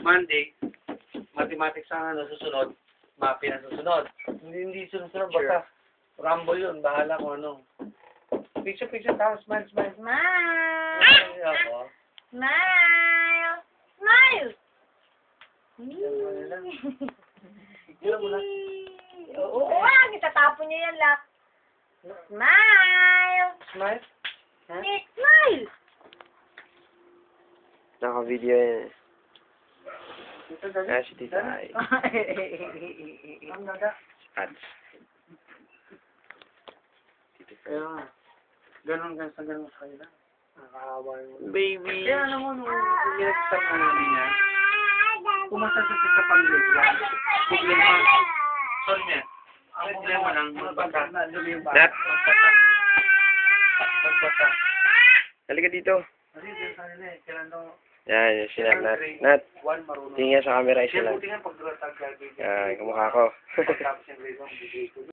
Monday, mathematics ang susunod, mapi na susunod. Hindi susunod, basta rumble yun, bahala kung ano. Picture, tapos smile. Smile! Ako. Smile! Smile! Ilan mo na? Oo, itatapon niyo yan, Lak. Smile! Smile? Ha? Smile! Naka-video yan. Ito dali. Ah, si Tita Ay. Ang daga. Ads. Kaya nga. Ganun sa kanila. Nakakawa yung... Baby! Kaya alam mo, nung in-exam mo namin niya, pumasa siya sa pang-grade 1. Problema. Sorry niya. Ang problema lang, magbasa. Nat! Magbasa. Halika dito. Kasi din sa nila eh. Kailan daw... Yan, yung sinag Nat. Nat! 1 marunong. Tingin sa camera yung Kaya sinag. buti nga pag-grade Yan, kamukha ko. Pagkapos yung grade 1, bigay ko.